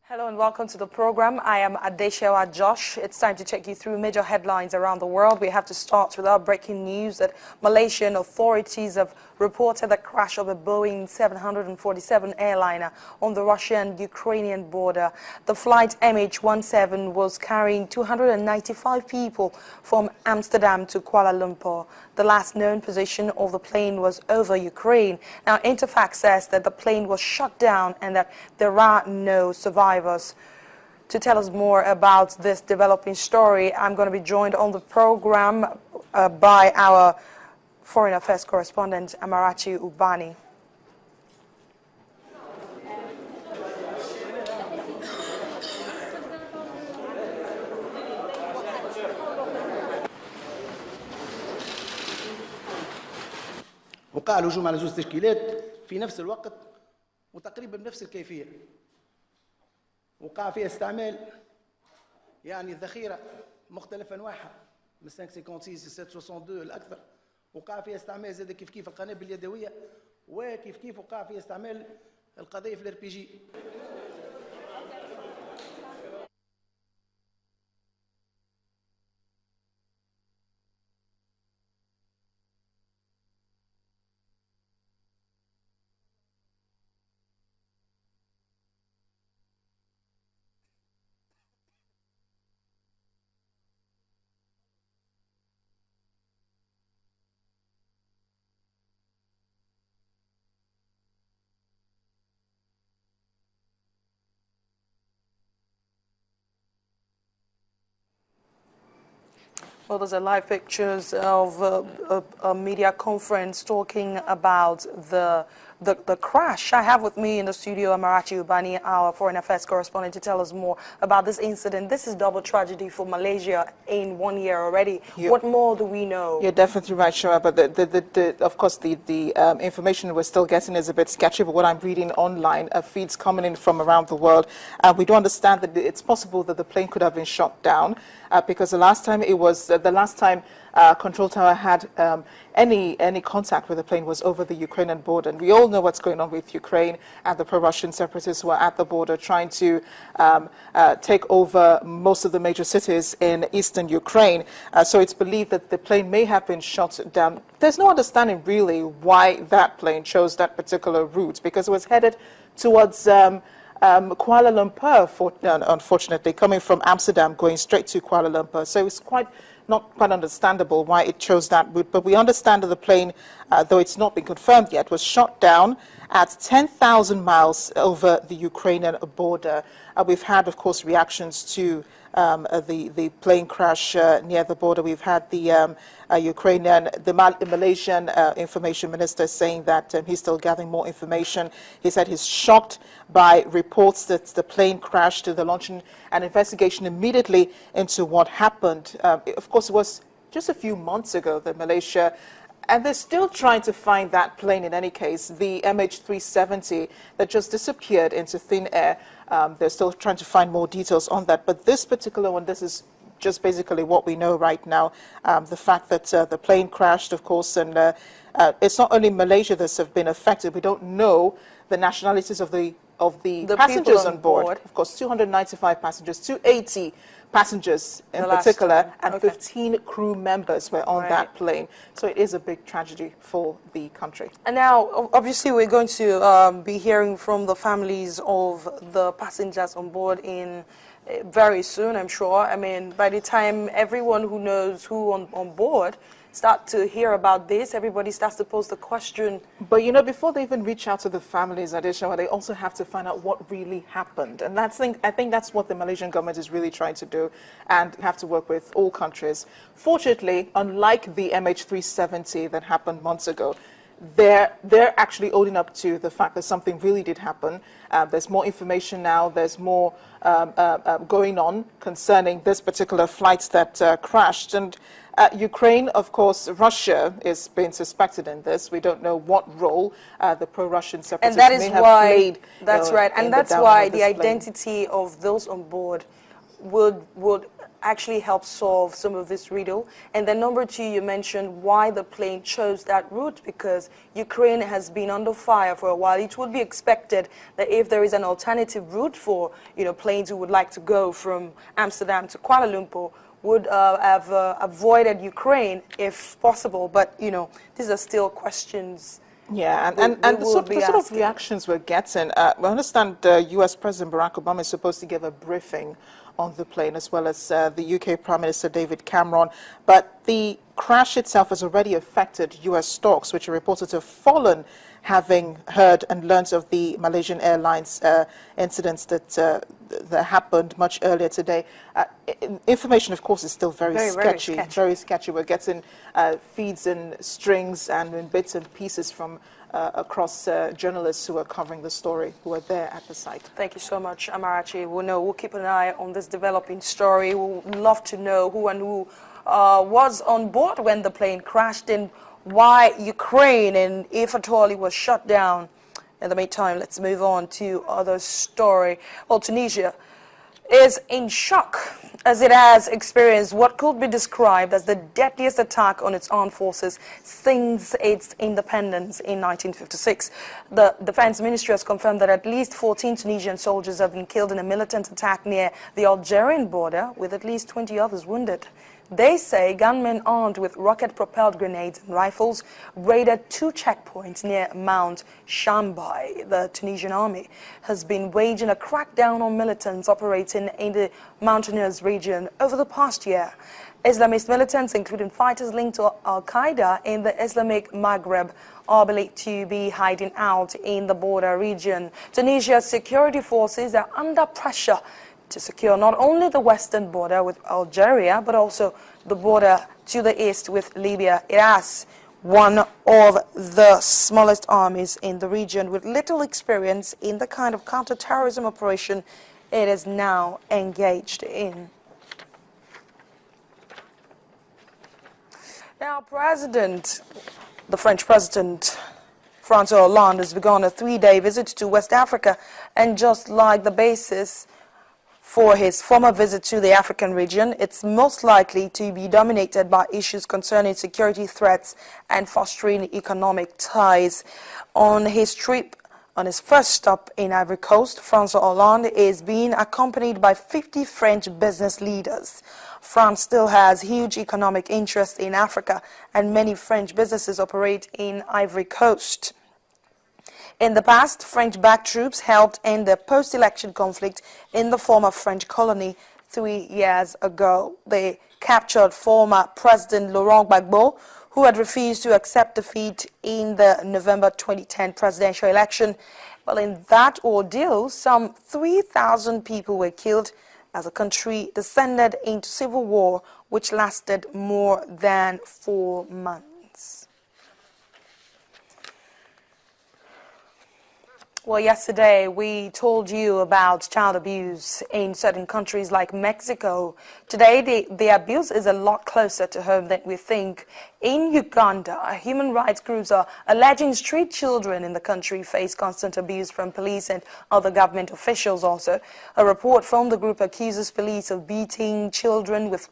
Hello and welcome to the program. I am Adeshewa Josh. It's time to take you through major headlines around the world. We have to start with our breaking news that Malaysian authorities have reported the crash of a Boeing 747 airliner on the Russian-Ukrainian border. The flight MH17 was carrying 295 people from Amsterdam to Kuala Lumpur. The last known position of the plane was over Ukraine. Now, Interfax says that the plane was shut down and that there are no survivors. To tell us more about this developing story, I'm going to be joined on the program by our Foreign Affairs correspondent, Amarachi Ubani. وقع الهجوم على زوج تشكيلات في نفس الوقت وتقريبا بنفس الكيفية. وقع فيها استعمال يعني الذخيرة مختلف أنواعها من 556 762 الأكثر. وقع فيها استعمال زاد كيف القنابل اليدوية وكيف وقع فيها استعمال القذائف الار بي جي. Well, there's a live pictures of a media conference talking about the crash. I have with me in the studio Amarachi Ubani, our Foreign Affairs correspondent, to tell us more about this incident. This is double tragedy for Malaysia in 1 year already. Yeah. What more do we know? You're definitely right, Shara, but of course the information we're still getting is a bit sketchy, but what I'm reading online, feeds coming in from around the world, we do understand that it's possible that the plane could have been shot down because the last time Control Tower had any contact with the plane was over the Ukrainian border. And we all know what's going on with Ukraine and the pro-Russian separatists who are at the border trying to take over most of the major cities in eastern Ukraine. So it's believed that the plane may have been shot down. There's no understanding really why that plane chose that particular route, because it was headed towards Kuala Lumpur, unfortunately, coming from Amsterdam, going straight to Kuala Lumpur. So it's not quite understandable why it chose that route. But we understand that the plane, though it's not been confirmed yet, was shot down at 10,000 miles over the Ukrainian border. We've had, of course, reactions to the plane crash near the border. We've had the Malaysian information minister saying that he's still gathering more information. He said he's shocked by reports that the plane crashed, the launching an investigation immediately into what happened. Of course, it was just a few months ago that Malaysia, and they're still trying to find that plane in any case, the MH370 that just disappeared into thin air. They're still trying to find more details on that. But this particular one, this is just basically what we know right now. The fact that the plane crashed, of course, and it's not only Malaysia that's have been affected. We don't know the nationalities of the passengers on board. Of course, 295 passengers, 280 passengers in particular, and 15 crew members were on that plane. So it is a big tragedy for the country. And now, obviously, we're going to be hearing from the families of the passengers on board in very soon, I'm sure. I mean, by the time everyone who knows who on board start to hear about this, everybody starts to pose the question. But, you know, before they even reach out to the families, Adeshewa, they also have to find out what really happened. And I think that's what the Malaysian government is really trying to do, and have to work with all countries. Fortunately, unlike the MH370 that happened months ago, they're actually owning up to the fact that something really did happen. There's more information now. There's more going on concerning this particular flight that crashed. And Ukraine, of course, Russia is being suspected in this. We don't know what role the pro-Russian separatists may have played. That's right. And that's why the identity of those on board would actually help solve some of this riddle? And then number two, you mentioned why the plane chose that route, because Ukraine has been under fire for a while. It would be expected that if there is an alternative route for, planes who would like to go from Amsterdam to Kuala Lumpur, would have avoided Ukraine if possible. But, these are still questions. Yeah, and the sort of reactions we're getting, we understand U.S. President Barack Obama is supposed to give a briefing on the plane, as well as the UK Prime Minister David Cameron. But the crash itself has already affected U.S. stocks, which are reported to have fallen, having heard and learned of the Malaysian Airlines incidents that happened much earlier today. Information, of course, is still very sketchy. Very sketchy. We're getting feeds and strings and in bits and pieces from across journalists who are covering the story, who are there at the site. Thank you so much, Amarachi. We'll keep an eye on this developing story. We'd love to know who was on board when the plane crashed and why Ukraine, and if at all it was shut down. In the meantime, let's move on to other story. Well, Tunisia is in shock as it has experienced what could be described as the deadliest attack on its armed forces since its independence in 1956. The Defense Ministry has confirmed that at least 14 Tunisian soldiers have been killed in a militant attack near the Algerian border, with at least 20 others wounded. They say gunmen armed with rocket-propelled grenades and rifles raided 2 checkpoints near Mount Shambai. The Tunisian army has been waging a crackdown on militants operating in the mountainous region over the past year. Islamist militants, including fighters linked to Al-Qaeda in the Islamic Maghreb, are believed to be hiding out in the border region. Tunisia's security forces are under pressure to secure not only the western border with Algeria, but also the border to the east with Libya. It has one of the smallest armies in the region, with little experience in the kind of counter-terrorism operation it is now engaged in. Now, the French President, François Hollande, has begun a 3-day visit to West Africa, and just like the basis for his former visit to the African region, it's most likely to be dominated by issues concerning security threats and fostering economic ties. On his first stop in Ivory Coast, François Hollande is being accompanied by 50 French business leaders. France still has huge economic interest in Africa, and many French businesses operate in Ivory Coast. In the past, French-backed troops helped end the post-election conflict in the former French colony 3 years ago. They captured former President Laurent Gbagbo, who had refused to accept defeat in the November 2010 presidential election. Well, in that ordeal, some 3,000 people were killed as the country descended into civil war, which lasted more than 4 months. Well, yesterday we told you about child abuse in certain countries like Mexico. Today, the abuse is a lot closer to home than we think. In Uganda, human rights groups are alleging street children in the country face constant abuse from police and other government officials also. A report from the group accuses police of beating children with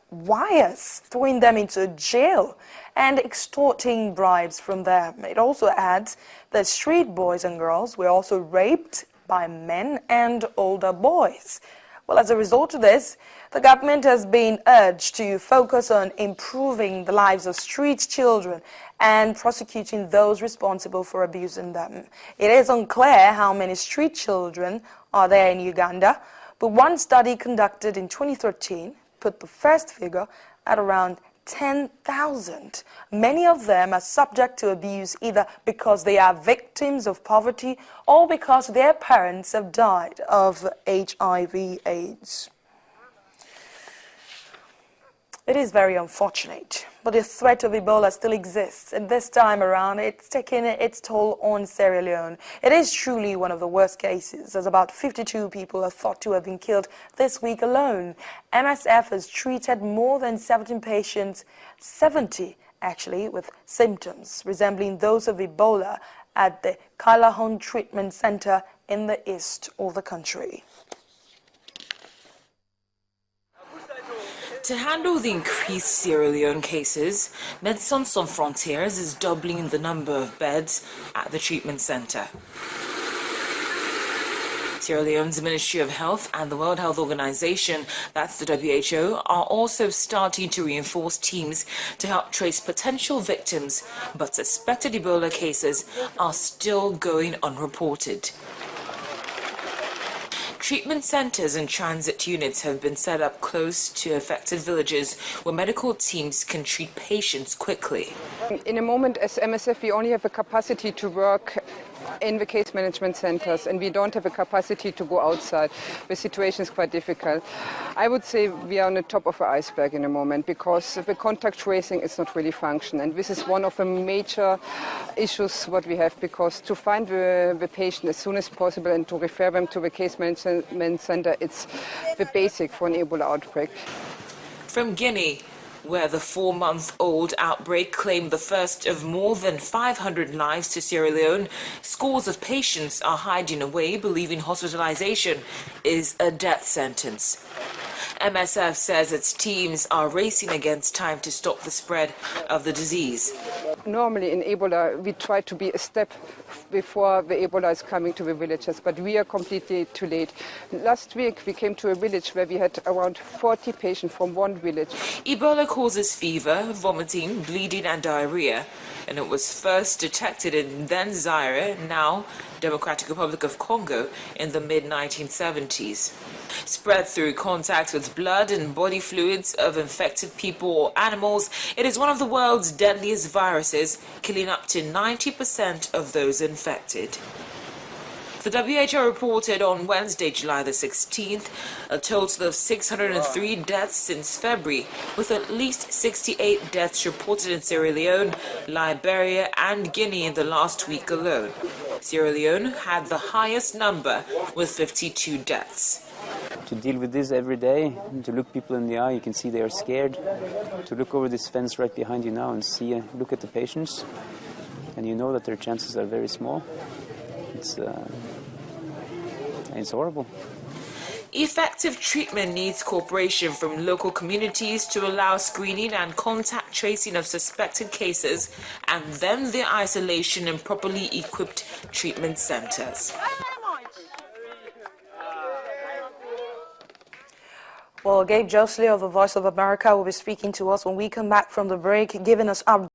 wires, throwing them into jail, and extorting bribes from them. It also adds that street boys and girls were also raped by men and older boys. Well, as a result of this, the government has been urged to focus on improving the lives of street children and prosecuting those responsible for abusing them. It is unclear how many street children are there in Uganda, but one study conducted in 2013 put the first figure at around 10,000. Many of them are subject to abuse either because they are victims of poverty or because their parents have died of HIV/AIDS. It is very unfortunate, but the threat of Ebola still exists, and this time around it's taking its toll on Sierra Leone. It is truly one of the worst cases, as about 52 people are thought to have been killed this week alone. MSF has treated more than 70 patients, 70 actually, with symptoms resembling those of Ebola at the Kalahon Treatment Center in the east of the country. To handle the increased Sierra Leone cases, Médecins Sans Frontières is doubling the number of beds at the treatment center. Sierra Leone's Ministry of Health and the World Health Organization, that's the WHO, are also starting to reinforce teams to help trace potential victims, but suspected Ebola cases are still going unreported. Treatment centers and transit units have been set up close to affected villages where medical teams can treat patients quickly. In a moment, as MSF, we only have a capacity to work in the case management centers, and we don't have a capacity to go outside. The situation is quite difficult. I would say we are on the top of the iceberg in a moment because the contact tracing is not really functioning, and this is one of the major issues what we have, because to find the patient as soon as possible and to refer them to the case management center, it's the basic for an Ebola outbreak. From Guinea, where the 4-month-old outbreak claimed the first of more than 500 lives to Sierra Leone, scores of patients are hiding away, believing hospitalization is a death sentence. MSF says its teams are racing against time to stop the spread of the disease. Normally in Ebola, we try to be a step before the Ebola is coming to the villages, but we are completely too late. Last week, we came to a village where we had around 40 patients from one village. Ebola causes fever, vomiting, bleeding and diarrhea, and it was first detected in then Zaire, now Democratic Republic of Congo, in the mid-1970s. Spread through contact with blood and body fluids of infected people or animals, it is one of the world's deadliest viruses, killing up to 90% of those infected. The WHO reported on Wednesday, July the 16th, a total of 603 deaths since February, with at least 68 deaths reported in Sierra Leone, Liberia and Guinea in the last week alone. Sierra Leone had the highest number, with 52 deaths. To deal with this every day, to look people in the eye, you can see they are scared. To look over this fence right behind you now and see, look at the patients, and you know that their chances are very small. It's horrible. Effective treatment needs cooperation from local communities to allow screening and contact tracing of suspected cases, and then their isolation in properly equipped treatment centers. Well, Gabe Josley of the Voice of America will be speaking to us when we come back from the break, giving us updates